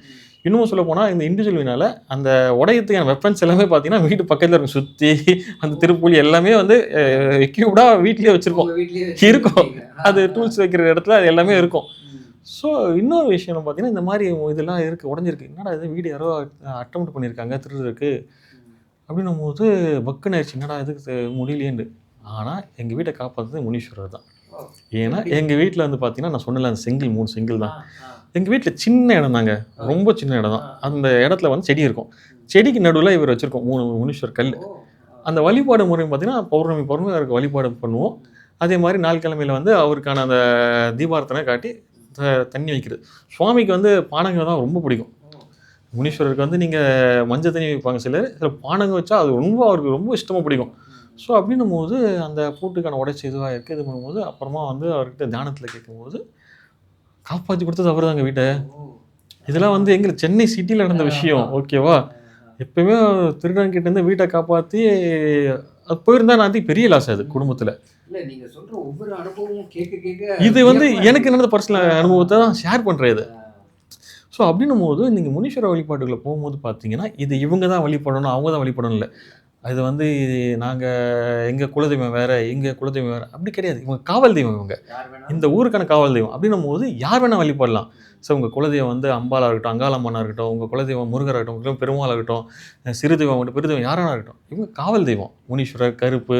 இன்னமும் சொல்ல போனால் இந்த இண்டிவிஜுவல்னால அந்த உடையத்துக்கான வெப்பன்ஸ் எல்லாமே பார்த்தீங்கன்னா வீட்டு பக்கத்தில் இருக்கும், சுற்றி அந்த திருப்பூலி எல்லாமே வந்து எக்யூப்டாக வீட்லேயே வச்சுருக்கோம் இருக்கும், அது டூல்ஸ் வைக்கிற இடத்துல அது எல்லாமே இருக்கும். ஸோ இன்னொரு விஷயம் பார்த்தீங்கன்னா, இந்த மாதிரி இதெல்லாம் இருக்குது, உடஞ்சிருக்கு. என்னடா இது வீடு யாரோ அட்டெம்ப்ட் பண்ணியிருக்காங்க திருடுறதுக்கு அப்படின்னும் போது பக்குன்னு ஆயிடுச்சு. என்னடா இதுக்கு முடியலையேன்னு. ஆனால் எங்கள் வீட்டை காப்பாற்றுறது முனீஸ்வரர் தான். ஏன்னா எங்கள் வீட்டில் வந்து பார்த்தீங்கன்னா, நான் சொன்னல அந்த செங்கல் 3 செங்கல் தான். எங்கள் வீட்டில் சின்ன இடம் தாங்க, ரொம்ப சின்ன இடம் தான். அந்த இடத்துல வந்து செடி இருக்கும். செடிக்கு நடுவில் இவர் வச்சுருக்கோம் 3 முனீஸ்வரர் கல். அந்த வழிபாடு முறை பார்த்தீங்கன்னா, பௌர்ணமி அவருக்கு வழிபாடு பண்ணுவோம். அதே மாதிரி நாள் கிழமையில் வந்து அவருக்கான அந்த தீபாரத்தனை காட்டி தண்ணி வைக்கிறது. சுவாமிக்கு வந்து பானகம் தான் ரொம்ப பிடிக்கும். முனீஸ்வரருக்கு வந்து நீங்கள் மஞ்சள் தண்ணி வைப்பாங்க சிலர் பானகம் வச்சா அது ரொம்ப அவருக்கு ரொம்ப இஷ்டமாக பிடிக்கும். ஸோ அப்படின்னும் போது அந்த பூட்டுக்கான உடைச்சி இதுவாக இருக்குது. இது பண்ணும்போது அப்புறமா வந்து அவர்கிட்ட தியானத்தில் கேட்கும்போது காப்பாற்றி கொடுத்தது அவர் தாங்க வீட்டை. இதெல்லாம் வந்து எங்களுக்கு சென்னை சிட்டியில் நடந்த விஷயம். ஓகேவா, எப்பயுமே திருடன்கிட்ட இருந்து வீட்டை காப்பாற்றி அது போயிருந்தா நான் பெரிய லாஸ் அது குடும்பத்தில். இல்லை நீங்கள் சொல்கிற ஒவ்வொரு அனுபவமும் கேட்க இது வந்து எனக்கு நடந்த பர்சனல் அனுபவத்தை தான் ஷேர் பண்ணுறேன் இது. ஸோ அப்படின்னும் போது நீங்கள் முனீஸ்வர வழிபாட்டுகளை போகும்போது பார்த்தீங்கன்னா, இது இவங்க தான் வழிபடணும், அவங்க தான் வழிபடணும் இல்லை. அது வந்து நாங்கள் எங்கள் குலதெய்வம் வேறு, எங்கள் குலதெய்வம் வேறு அப்படி கிடையாது. இவங்க காவல் தெய்வம். இவங்க இந்த ஊருக்கான காவல் தெய்வம். அப்படின்னும் போது யார் வேணால் வழிபடலாம். ஸோ உங்கள் குலதெய்வம் வந்து அம்பாலாக இருக்கட்டும், அங்காளம்மனாக இருக்கட்டும், உங்கள் குலதெய்வம் முருகராக இருக்கட்டும், பெருமாளாக இருக்கட்டும், சிறு தெய்வம் இருக்கட்டும், பெருதெய்வம் யாராக இருக்கட்டும், இவங்க காவல் தெய்வம். முனீஸ்வரர், கருப்பு,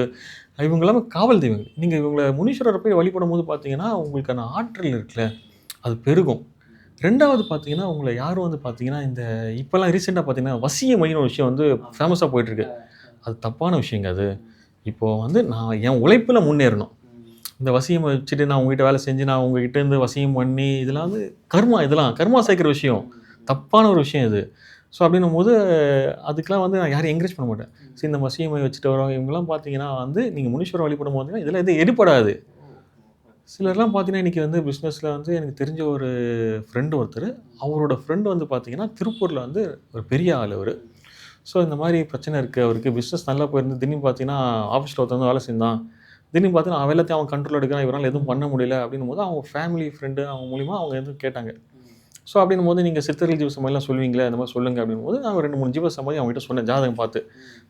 இவங்க எல்லாமே காவல் தெய்வங்கள். நீங்கள் இவங்களை முனீஸ்வரரை போய் வழிபடும் போது பார்த்தீங்கன்னா, உங்களுக்கான ஆற்றல் இருக்குல்ல அது பெருகும். 2வது பார்த்தீங்கன்னா, உங்களை யாரும் வந்து பார்த்தீங்கன்னா, இந்த இப்போல்லாம் ரீசெண்டாக பார்த்தீங்கன்னா வசியமைன்னு ஒரு விஷயம் வந்து ஃபேமஸாக போயிட்டுருக்கு. அது தப்பான விஷயங்க அது. இப்போது வந்து நான் என் உழைப்பில் முன்னேறணும். இந்த வசியம் வச்சுட்டு நான் உங்ககிட்ட வேலை செஞ்சு நான் உங்ககிட்ட இருந்து வசியம் பண்ணி இதெல்லாம் வந்து இதெல்லாம் கர்மா சேர்க்குற விஷயம். தப்பான ஒரு விஷயம் இது. ஸோ அப்படின்னும் போது அதுக்கெலாம் வந்து நான் யாரையும் என்கரேஜ் பண்ண மாட்டேன். சரி இந்த வசியமை வச்சுட்டு வரவங்க இவங்கெல்லாம் பார்த்தீங்கன்னா வந்து நீங்கள் முனீஸ்வரர் வழிபடும் போது இதெல்லாம் எதுவும் எடுபடாது. சிலர்லாம் பார்த்தீங்கன்னா இன்றைக்கி வந்து பிஸ்னஸில் வந்து எனக்கு தெரிஞ்ச ஒரு ஃப்ரெண்டு ஒருத்தர், அவரோட ஃப்ரெண்டு வந்து பார்த்தீங்கன்னா திருப்பூரில் வந்து ஒரு பெரிய ஆள் அவர். ஸோ இந்த மாதிரி பிரச்சனை இருக்குது அவருக்கு, பிஸ்னஸ் நல்லா போயிருந்து திடீர்னு பார்த்தீங்கன்னா ஆஃபீஸில் ஒருத்தர் வந்து வேலை செஞ்சான். திடீர்னு பார்த்தீங்கன்னா அவன் எல்லாத்தையும் அவன் கண்ட்ரோல் எடுக்கிறான், இவரால் எதுவும் பண்ண முடியல அப்படின்னும் போது அவங்க ஃபேமிலி ஃப்ரெண்டு அவங்க மூலிமா அவங்க எதுவும் கேட்டாங்க. ஸோ அப்படின்னும் போது நீங்கள் சித்தர்கள் ஜீவசமாதிலாம் சொல்லுவீங்களே அந்த மாதிரி சொல்லுங்கள் அப்படின்னும் போது நான் 2-3 ஜீவசமாதி அவங்ககிட்ட சொன்னேன் ஜாதகம் பார்த்து.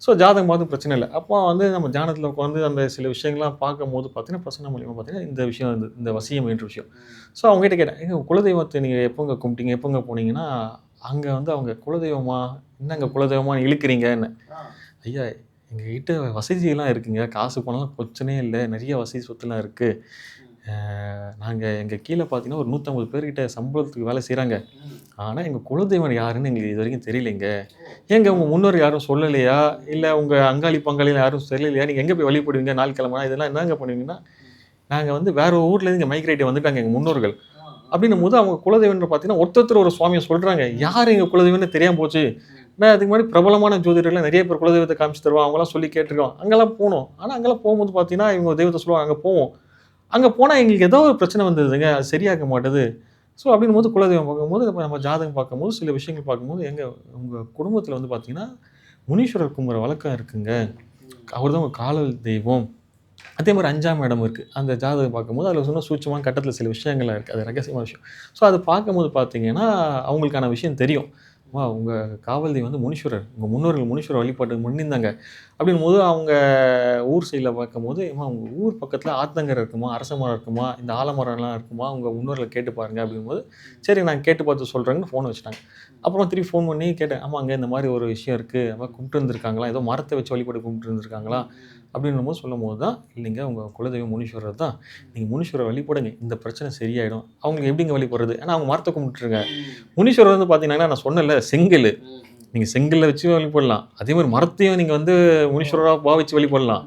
ஸோ ஜாதகம் பார்த்து பிரச்சனை இல்லை. அப்போ வந்து நம்ம தியானத்தில் உட்காந்து அந்த சில விஷயங்கள்லாம் பார்க்கும்போது பார்த்தீங்கன்னா பிரச்சனை மூலிமா பார்த்தீங்கன்னா இந்த விஷயம் இந்த வசியம் என்ற விஷயம். ஸோ அவங்ககிட்ட கேட்டேன், எங்கள் குலதெய்வத்தை நீங்கள் எப்போங்க கும்பிட்டீங்க, எப்போங்க போனீங்கன்னா அங்கே வந்து அவங்க குலதெய்வமா என்னங்க குலதெய்வமாக இழுக்கிறீங்கன்னு. ஐயா எங்ககிட்ட வசதியெல்லாம் இருக்குங்க, காசு பணம்லாம் பிரச்சனையே இல்லை, நிறைய வசதி சொத்துலாம் இருக்குது. நாங்கள் எங்கள் கீழே பார்த்தீங்கன்னா ஒரு 150 பேர்கிட்ட சம்பளத்துக்கு வேலை செய்கிறாங்க. ஆனால் எங்கள் குலதெய்வம் யாருன்னு எங்களுக்கு இது வரைக்கும் தெரியலைங்க. ஏங்க உங்கள் முன்னோர் யாரும் சொல்லலையா, இல்லை உங்கள் அங்காளி பங்காளியில் யாரும் சொல்லலையா, நீங்கள் எங்கே போய் வழிபடுவீங்க நாள் கிழமை இதெல்லாம் என்னங்க பண்ணுவீங்கன்னா, நாங்கள் வந்து வேறு ஊர்லேருந்து இங்கே மைக்ரேட்டை வந்துட்டாங்க எங்கள் முன்னோர்கள் அப்படின்னும் போது அவங்க குலதெய்வம் பார்த்தீங்கன்னா ஒருத்தர் ஒரு சுவாமியை சொல்கிறாங்க. யார் எங்கள் குலதெய்வம்னு தெரியாமல் போச்சு. நான் அதுக்கு முன்னாடி பிரபலமான ஜோதிடர்கள் நிறைய பேர் குலதெய்வத்தை காமிச்சு தருவாங்க, அவங்களாம் சொல்லி கேட்டிருக்கோம். அங்கெல்லாம் போகணும். ஆனால் அங்கெல்லாம் போகும்போது பார்த்தீங்கன்னா இவங்க தெய்வத்தை சொல்லுவாங்க, அங்கே போவோம். அங்கே போனால் எங்களுக்கு ஏதோ ஒரு பிரச்சனை வந்ததுங்க, அது சரியாக மாட்டேது. ஸோ அப்படின்னும் போது குலதெய்வம் பார்க்கும்போது இப்போ நம்ம ஜாதகம் பார்க்கும்போது சில விஷயங்கள் பார்க்கும்போது உங்கள் குடும்பத்தில் வந்து பார்த்தீங்கன்னா முனீஸ்வரர் கும்பிட்ற வழக்கம் இருக்குங்க, அவர் தான் உங்கள் காவல் தெய்வம். அதே மாதிரி 5ஆம் இடம் இருக்குது. அந்த ஜாதகம் பார்க்கும்போது அதில் சொன்ன சூட்சமான கட்டத்தில் சில விஷயங்கள்லாம் இருக்குது, அது ரகசியமான விஷயம். ஸோ அதை பார்க்கும்போது பார்த்தீங்கன்னா அவங்களுக்கான விஷயம் தெரியும். உங்கள் காவல் தெய்வம் வந்து முனீஸ்வரர், உங்கள் முன்னோர்கள் முனீஸ்வரர் வழிபாட்டுக்கு முன்னிருந்தாங்க அப்படின்னும் போது அவங்க ஊர் சைடில் பார்க்கும்போது உங்கள் ஊர் பக்கத்தில் ஆத்தங்கரை இருக்குமா, அரச மரம் இருக்குமா, இந்த ஆலமரம்லாம் இருக்குமா, உங்கள் முன்னோர்களை கேட்டு பாருங்கள் அப்படிங்கும்போது சரி நான் கேட்டு பார்த்து சொல்கிறேன்னு ஃபோன் வச்சுட்டாங்க. அப்புறம் திருப்பி ஃபோன் பண்ணி கேட்டேன், ஆமாம் அங்கே இந்த மாதிரி ஒரு விஷயம் இருக்குது, அப்புறம் கும்பிட்டு இருந்திருக்காங்களா, ஏதோ மரத்தை வச்சு வழிபாடு கும்பிட்டு இருந்திருக்காங்களா அப்படின்னும் போது சொல்லும் போது தான் இல்லைங்க உங்கள் குலதெய்வம் முனீஸ்வரர் தான், நீங்கள் முனீஸ்வரர் வழிபடுங்க இந்த பிரச்சனை சரியாயிடும். அவங்களுக்கு எப்படிங்க வழிபடுறது, ஏன்னா அவங்க மரத்தை கும்பிட்டுருங்க. முனீஸ்வரர் வந்து பார்த்தீங்கன்னா நான் சொன்னல செங்கல், நீங்கள் செங்கல்ல வச்சு வழிபடலாம், அதே மாதிரி மரத்தையும் நீங்கள் வந்து முனீஸ்வரராக பாவிச்சு வழிபடலாம்.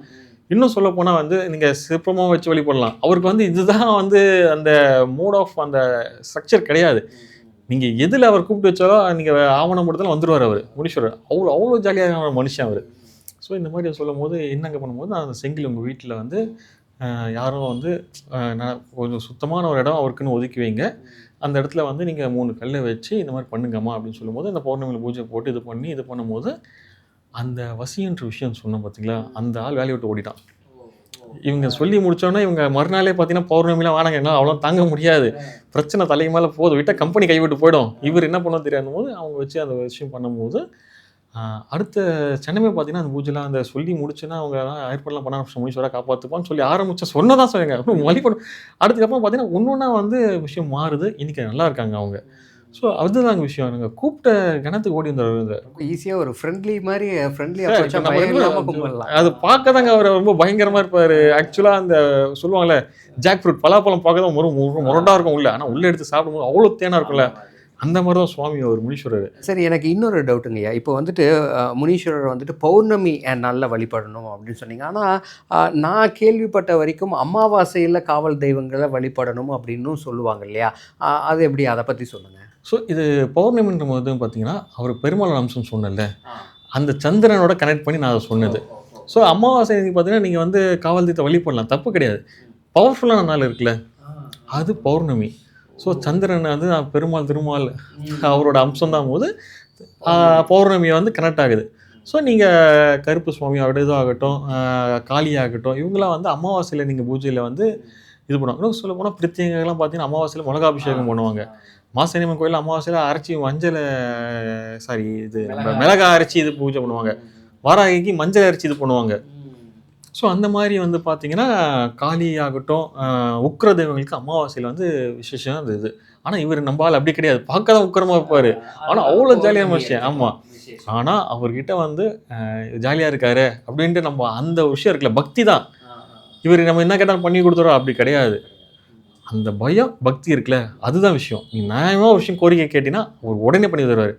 இன்னும் சொல்ல போனால் வந்து நீங்கள் சிற்பமாக வச்சு வழிபடலாம். அவருக்கு வந்து இதுதான் வந்து அந்த மோட் ஆஃப் அந்த ஸ்ட்ரக்சர் கிடையாது. நீங்கள் எதில் அவர் கூப்பிட்டு வச்சாலும் நீங்கள் ஆவணம் போடுறதாலும் வந்துடுவார் அவர் முனீஸ்வரர். அவ்வளோ ஜாலியான மனுஷன் அவர். ஸோ இந்த மாதிரி சொல்லும் போது என்னங்க பண்ணும்போது நான் அந்த செங்கல் உங்கள் வீட்டில் வந்து யாரும் வந்து நான் கொஞ்சம் சுத்தமான ஒரு இடம் அவருக்குன்னு ஒதுக்கி வைங்க, அந்த இடத்துல வந்து நீங்கள் 3 கல்லை வச்சு இந்த மாதிரி பண்ணுங்கம்மா அப்படின்னு சொல்லும்போது இந்த பௌர்ணமியில் பூஜை போட்டு இது பண்ணும்போது அந்த வசியன்ற விஷயம் சொன்னோம் பார்த்தீங்களா, அந்த ஆள் வேலையை விட்டு ஓடிட்டான். இவங்க சொல்லி முடித்தோன்னே இவங்க மறுநாளே பார்த்தீங்கன்னா பௌர்ணமிலாம் வாடகை என்னால் அவ்வளோ தாங்க முடியாது, பிரச்சனை தலைக்கு மேலே போதும், விட்டால் கம்பெனி கைவிட்டு போயிடும், இவர் என்ன பண்ண தெரியாத போது அவங்க வச்சு அந்த விஷயம் பண்ணும்போது அடுத்த சென்னைமே பார்த்தீங்கன்னா அந்த பூஜைலாம் அந்த சொல்லி முடிச்சுன்னா அவங்க ஏற்பாடுலாம் பண்ண முனீஸ்வரா காப்பாற்றுப்பான்னு சொல்லி சொன்னதான் சொல்லுங்க அப்புறம் வழிபடும். அதுக்கப்புறம் பார்த்தீங்கன்னா ஒன்று வந்து விஷயம் மாறுது. இன்னைக்கு நல்லா இருக்காங்க அவங்க. ஸோ அதுதாங்க விஷயம். நாங்கள் கூப்பிட்ட கிணத்துக்கு ஓடி வந்தார். ஈஸியாக ஒரு ஃப்ரெண்ட்லி மாதிரி ஃப்ரெண்ட்லி அப்ரோச்சா பயம் இல்லாமல் கும்பிடலாம். அது பார்க்க தாங்க அவர் ரொம்ப பயங்கரமாக இருப்பார். ஆக்சுவலாக அந்த சொல்லுவாங்கள்ல ஜாக் ஃப்ரூட் பலாப்பழம் பார்க்க தான் முரண்டாக இருக்கும் உள்ள, ஆனால் உள்ளே எடுத்து சாப்பிடும்போது அவ்வளோ தேனாக இருக்கும்ல, அந்த மாதிரி தான் சுவாமி அவர் முனீஸ்வரர். சரி, எனக்கு இன்னொரு டவுட்டுங்கய்யா. இப்போ வந்துட்டு முனீஸ்வரர் வந்துட்டு பௌர்ணமி நாளில் வழிபடணும் அப்படின்னு சொன்னீங்க. ஆனால் நான் கேள்விப்பட்ட வரைக்கும் அமாவாசையில் காவல் தெய்வங்களை வழிபடணும் அப்படின்னும் சொல்லுவாங்க இல்லையா? அது எப்படி, அதை பற்றி சொல்லுங்கள். ஸோ இது பௌர்ணமின்ற போது பார்த்தீங்கன்னா அவர் பெருமாள் அம்சம் சொன்னல, அந்த சந்திரனோட கனெக்ட் பண்ணி நான் அதை சொன்னது. ஸோ அமாவாசை பார்த்தீங்கன்னா நீங்கள் வந்து காவல் தெய்வத்தை வழிபடலாம், தப்பு கிடையாது. பவர்ஃபுல்லான நாள் இருக்குல்ல, அது பௌர்ணமி. ஸோ சந்திரன் வந்து பெருமாள் திருமால் அவரோட அம்சம் தான் போது பௌர்ணமியை வந்து கனெக்ட் ஆகுது. ஸோ நீங்கள் கருப்பு சுவாமி அவரோட இதுவாகட்டும், காளியாகட்டும், இவங்களாம் வந்து அமாவாசையில் நீங்கள் பூஜையில் வந்து இது பண்ணுவாங்க. இன்னும் சொல்ல போனால் பிரத்யேகங்கள்லாம் பார்த்தீங்கன்னா அமாவாசையில் மிளகாபிஷேகம் பண்ணுவாங்க. மாசாணியம்மன் கோயில் அமாவாசையில் அரைச்சி மஞ்சளை இது நம்ம மிளகா அரைச்சி இது பூஜை பண்ணுவாங்க. வாராகிக்கு மஞ்சள் அரைச்சி இது பண்ணுவாங்க. ஸோ அந்த மாதிரி வந்து பார்த்தீங்கன்னா காளி ஆகட்டும், உக்கிர தெய்வங்களுக்கு அமாவாசையில் வந்து விசேஷம் அந்த இது. ஆனால் இவர் நம்பால் அப்படி கிடையாது, பார்க்க தான் உக்கிரமாக இருப்பார், ஆனால் அவ்வளோ ஜாலியான விஷயம். ஆமாம், ஆனால் அவர்கிட்ட வந்து ஜாலியாக இருக்காரு அப்படின்ட்டு நம்ம அந்த விஷயம் இருக்குல்ல, பக்தி தான். இவர் நம்ம என்ன கேட்டாலும் பண்ணி கொடுத்துறோம் அப்படி கிடையாது. அந்த பயம் பக்தி இருக்குல்ல, அதுதான் விஷயம். நீ நியாயமாக ஒரு விஷயம் கோரிக்கை கேட்டினா அவர் உடனே பண்ணி தருவார்.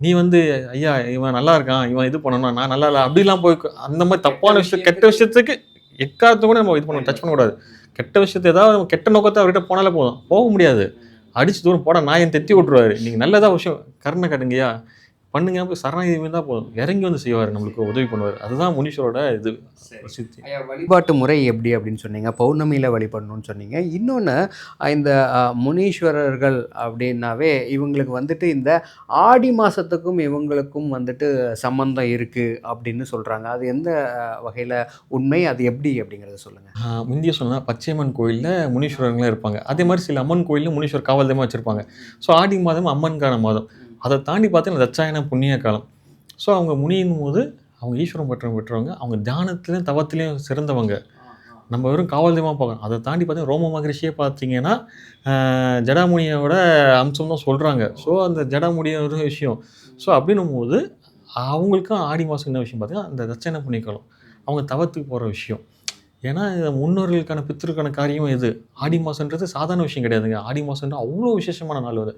நீ வந்து ஐயா இவன் நல்லா இருக்கான், இவன் இது பண்ணணும், நான் நல்லா இல்லை அப்படிலாம் போய் அந்த மாதிரி தப்பான விஷயம் கெட்ட விஷயத்துக்கு எக்காரத்தை கூட நம்ம இது பண்ண டச் பண்ணக்கூடாது. கெட்ட விஷயத்தை ஏதாவது கெட்ட நோக்கத்தை அவர்கிட்ட போனாலே போதும், போக முடியாது. அடிச்சு தூரம் போட நாயன் தெத்தி விட்டுருவாரு. நீங்கள் நல்லதாக விஷயம் கருணை காட்டுங்கய்யா பண்ணுங்க, போய் சரணாகி தான் போதும், இறங்கி வந்து செய்வார், நம்மளுக்கு உதவி பண்ணுவார். அதுதான் முனீஸ்வரோட இது சித்தி. வழிபாட்டு முறை எப்படி அப்படின்னு சொன்னீங்க, பௌர்ணமியில் வழிபடணும்னு சொன்னீங்க. இன்னொன்று, இந்த முனீஸ்வரர்கள் அப்படின்னாவே இவங்களுக்கு வந்துட்டு இந்த ஆடி மாதத்துக்கும் இவங்களுக்கும் வந்துட்டு சம்பந்தம் இருக்குது அப்படின்னு சொல்கிறாங்க. அது எந்த வகையில் உண்மை, அது எப்படி அப்படிங்கிறத சொல்லுங்கள். முந்திய சொன்னால் பச்சையம்மன் கோயிலில் முனீஸ்வரர்களாக இருப்பாங்க. அதே மாதிரி சில அம்மன் கோயிலில் முனீஸ்வரர் காவல் தெய்வமாக வச்சுருப்பாங்க. ஸோ ஆடி மாதம் அம்மனுக்கான மாதம். அதை தாண்டி பார்த்தீங்கன்னா தட்சாயன புண்ணிய காலம். ஸோ அவங்க முனியும் போது அவங்க ஈஸ்வரம் பெற்றவங்க, அவங்க தியானத்துலேயும் தவத்திலையும் சிறந்தவங்க. நம்ம வெறும் காவல் தெய்வமாக பார்க்கணும். அதை தாண்டி பார்த்தீங்கன்னா ரோம மகரிஷியே பார்த்தீங்கன்னா ஜடாமுனியோட அம்சம் தான் சொல்கிறாங்க. ஸோ அந்த ஜடாமுனிய ஒரு விஷயம். ஸோ அப்படின்னும் போது அவங்களுக்கும் ஆடி மாதம் என்ன விஷயம் பார்த்தீங்கன்னா அந்த தட்சாயன புண்ணிய காலம், அவங்க தவத்துக்கு போகிற விஷயம். ஏன்னா முன்னோர்களுக்கான பித்திருக்கான காரியம் இது. ஆடி மாதன்றது சாதாரண விஷயம் கிடையாதுங்க. ஆடி மாதம்ன்றது அவ்வளோ விசேஷமான நாள் அது.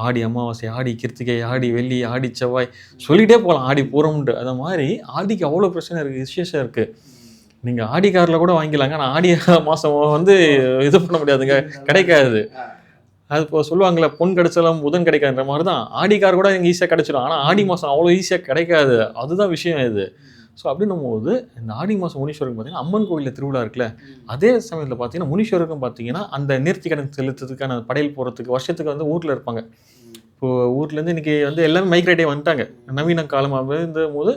ஆடி அமாவாசை, ஆடி கிருத்திகை, ஆடி வெள்ளி, ஆடி செவ்வாய், சொல்லிகிட்டே போகலாம். ஆடி பூரம்ன்ட்டு அது மாதிரி ஆடிக்கு அவ்வளோ பிரச்சனை இருக்குது, விசேஷம் இருக்குது. நீங்கள் ஆடி காரில் கூட வாங்கிக்கலாங்க, ஆனால் ஆடி மாதம் வந்து இது பண்ண முடியாதுங்க, கிடைக்காது. அது இப்போ சொல்லுவாங்கள்ல, பொன் கிடைச்சாலும் புதன் கிடைக்காதுன்ற மாதிரி தான் ஆடி கார் கூட எங்கள் ஈஸியாக கிடைச்சிடும். ஆனால் ஆடி மாதம் அவ்வளோ ஈஸியாக கிடைக்காது. அதுதான் விஷயம் இது. ஸோ அப்படின்னும் போது இந்த ஆடி மாதம் முனீஸ்வரருக்கு பார்த்தீங்கன்னா அம்மன் கோயிலில் திருவிழா இருக்குல்ல, அதே சமயத்தில் பார்த்தீங்கன்னா முனீஸ்வரருக்கும் பார்த்தீங்கன்னா அந்த நேர்த்தி கடன் செலுத்துறதுக்கான படையல் போகிறதுக்கு வருஷத்துக்கு வந்து ஊரில் இருப்பாங்க. இப்போது ஊர்லேருந்து இன்றைக்கி வந்து எல்லாமே மைக்ரேட்டே வந்துட்டாங்க நவீன காலமாக இருந்தபோது.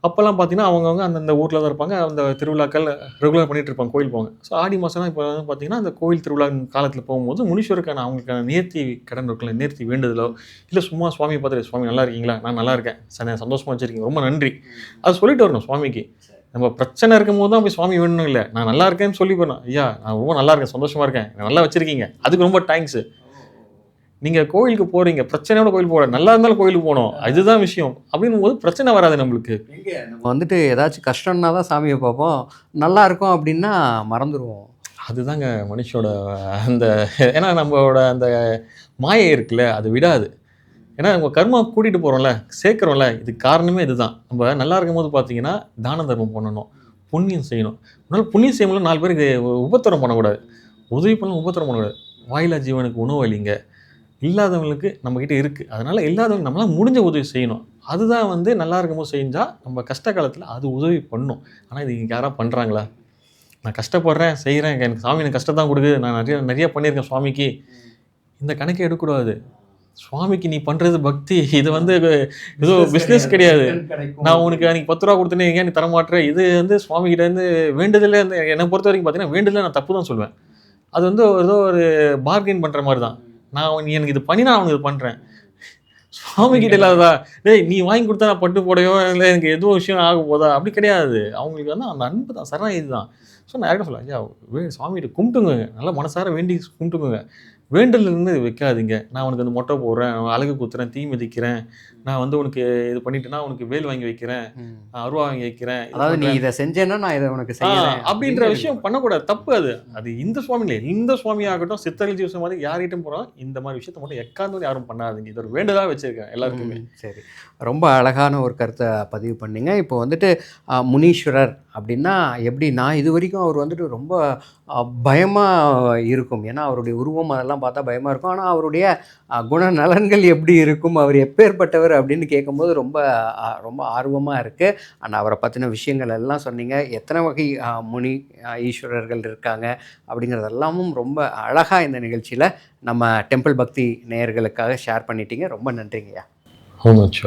அப்போல்லாம் பார்த்தீங்கன்னா அவங்கவுங்க அந்தந்த ஊரில் தான் இருப்பாங்க. அந்த திருவிழாக்கள் ரெகுலர் பண்ணிகிட்டு இருப்பாங்க, கோயில் போவாங்க. ஸோ ஆடி மாதம்னா இப்போ வந்து பார்த்தீங்கன்னா அந்த கோயில் திருவிழா காலத்தில் போகும்போது முனீஸ்வருக்கான அவங்களுக்கான நேர்த்தி கடன் இருக்குல்ல, நேர்த்தி வேண்டுதலோ இல்லை சும்மா சுவாமியை பார்த்துட்டு சுவாமி நல்லா இருக்கீங்களா, நான் நல்லா இருக்கேன், சந்தோஷமாக வச்சுருக்கீங்க, ரொம்ப நன்றி, அது சொல்லிட்டு வரணும் சுவாமிக்கு. நம்ம பிரச்சனை இருக்கும் போது தான் போய் சுவாமி வேணும் இல்லை, நான் நல்லா இருக்கேன்னு சொல்லி போனோம், ஐயா நான் ரொம்ப நல்லா இருக்கேன், சந்தோஷமாக இருக்கேன், நல்லா வச்சுருக்கீங்க, அதுக்கு ரொம்ப தேங்க்ஸு. நீங்கள் கோயிலுக்கு போகிறீங்க, பிரச்சனையோட கோயிலுக்கு போகிற, நல்லா இருந்தாலும் கோயிலுக்கு போகணும், அதுதான் விஷயம். அப்படின்னும் போது பிரச்சனை வராது நம்மளுக்கு. நம்ம வந்துட்டு ஏதாச்சும் கஷ்டம்னா தான் சாமியை பார்ப்போம், நல்லா இருக்கும் அப்படின்னா மறந்துடுவோம். அதுதாங்க மனுஷோட அந்த, ஏன்னா நம்மளோட அந்த மாயை இருக்குல்ல, அது விடாது. ஏன்னா நம்ம கர்மா கூட்டிகிட்டு போகிறோம்ல, சேர்க்குறோம்ல, இதுக்கு காரணமே இதுதான். நம்ம நல்லா இருக்கும் போது பார்த்தீங்கன்னா தான தர்மம் பண்ணணும், புண்ணியம் செய்யணும். அதனால புண்ணியம் செய்யும்போது 4 பேருக்கு உபத்திரம் பண்ணக்கூடாது, உதவி பண்ணணும், உபத்திரம் பண்ணக்கூடாது. வாயிலா ஜீவனுக்கு உணவு அளிங்க, இல்லாதவங்களுக்கு நம்மக்கிட்ட இருக்குது, அதனால் இல்லாதவங்க நம்மளால் முடிஞ்ச உதவி செய்யணும். அதுதான் வந்து நல்லா இருக்கும்போது செஞ்சால் நம்ம கஷ்ட காலத்தில் அது உதவி பண்ணும். ஆனால் இது இங்கே யாராவது பண்ணுறாங்களா? நான் கஷ்டப்படுறேன், செய்கிறேன், எனக்கு சாமி எனக்கு கஷ்டம் தான் கொடுக்குது, நான் நிறைய பண்ணியிருக்கேன் சுவாமிக்கு, இந்த கணக்கே எடுக்கக்கூடாது. சுவாமிக்கு நீ பண்ணுறது பக்தி, இது வந்து ஏதோ பிஸ்னஸ் கிடையாது. நான் உனக்கு அன்றைக்கி 10 ரூபா கொடுத்தேனே, ஏன் நீ தரமாட்டேன், இது வந்து சுவாமிகிட்டேருந்து வேண்டுதலே. வந்து என்னை பொறுத்த வரைக்கும் பார்த்தீங்கன்னா வேண்டுதலே நான் தப்பு தான் சொல்லுவேன். அது வந்து ஏதோ ஒரு பார்கெயின் பண்ணுற மாதிரி தான். நீ எனக்கு இது பண்ணி நான் அவனுக்கு இது பண்ணுறேன். சுவாமி கிட்ட இல்லாததா, டேய் நீ வாங்கி கொடுத்தா நான் பட்டு போடையோ இல்லை எனக்கு எதுவும் விஷயம் ஆக போதா அப்படி கிடையாது. அவங்களுக்கு வந்து அந்த அன்பு தான், சரணாகதி தான். ஸோ நான் யார்கிட்ட சொல்லுவேன், ஐயா சுவாமிகிட்ட கும்பிட்டுங்க, நல்லா மனசார வேண்டி கும்பிட்டுக்குங்க, வேண்டல் இருந்து வைக்காதீங்க. நான் உனக்கு அந்த மொட்டை போடுறேன், அழகு குத்துறேன், தீ மிதிக்கிறேன், நான் வந்து உனக்கு இது பண்ணிட்டேன்னா உனக்கு வேல் வாங்கி வைக்கிறேன், அருவா வாங்கி வைக்கிறேன், அதாவது நீ இதை செஞ்சேன்னா நான் இதை உனக்கு செய்யறேன் அப்படின்ற விஷயம் பண்ணக்கூடாது. தப்பு அது. அது இந்த சுவாமி இல்லை, எந்த சுவாமியாகட்டும், சித்தர்கள் ஜீவசம் மாதிரி யார்கிட்டும் போகிறோம் இந்த மாதிரி விஷயத்த மட்டும் எக்காந்தும் யாரும் பண்ணாதீங்க. இது ஒரு வேண்டுதலாக வச்சிருக்கேன் எல்லாருக்குமே. சரி, ரொம்ப அழகான ஒரு கருத்தை பதிவு பண்ணீங்க. இப்போ வந்துட்டு முனீஸ்வரர் அப்படின்னா எப்படி, நான் இது வரைக்கும் அவர் வந்துட்டு ரொம்ப பயமாக இருக்கும். ஏன்னா அவருடைய உருவம் அதெல்லாம் பார்த்தா பயமாக இருக்கும். ஆனால் அவருடைய குணநலன்கள் எப்படி இருக்கும், அவர் எப்பேற்பட்டவர் அப்படின்னு கேட்கும்போது ரொம்ப ரொம்ப ஆர்வமாக இருக்குது. ஆனால் அவரை பற்றின விஷயங்கள் எல்லாம் சொன்னீங்க. எத்தனை வகை முனி ஈஸ்வரர்கள் இருக்காங்க அப்படிங்கிறதெல்லாமும் ரொம்ப அழகாக இந்த நிகழ்ச்சியில் நம்ம டெம்பிள் பக்தி நேயர்களுக்காக ஷேர் பண்ணிட்டீங்க. ரொம்ப நன்றிங்கய்யா. How much?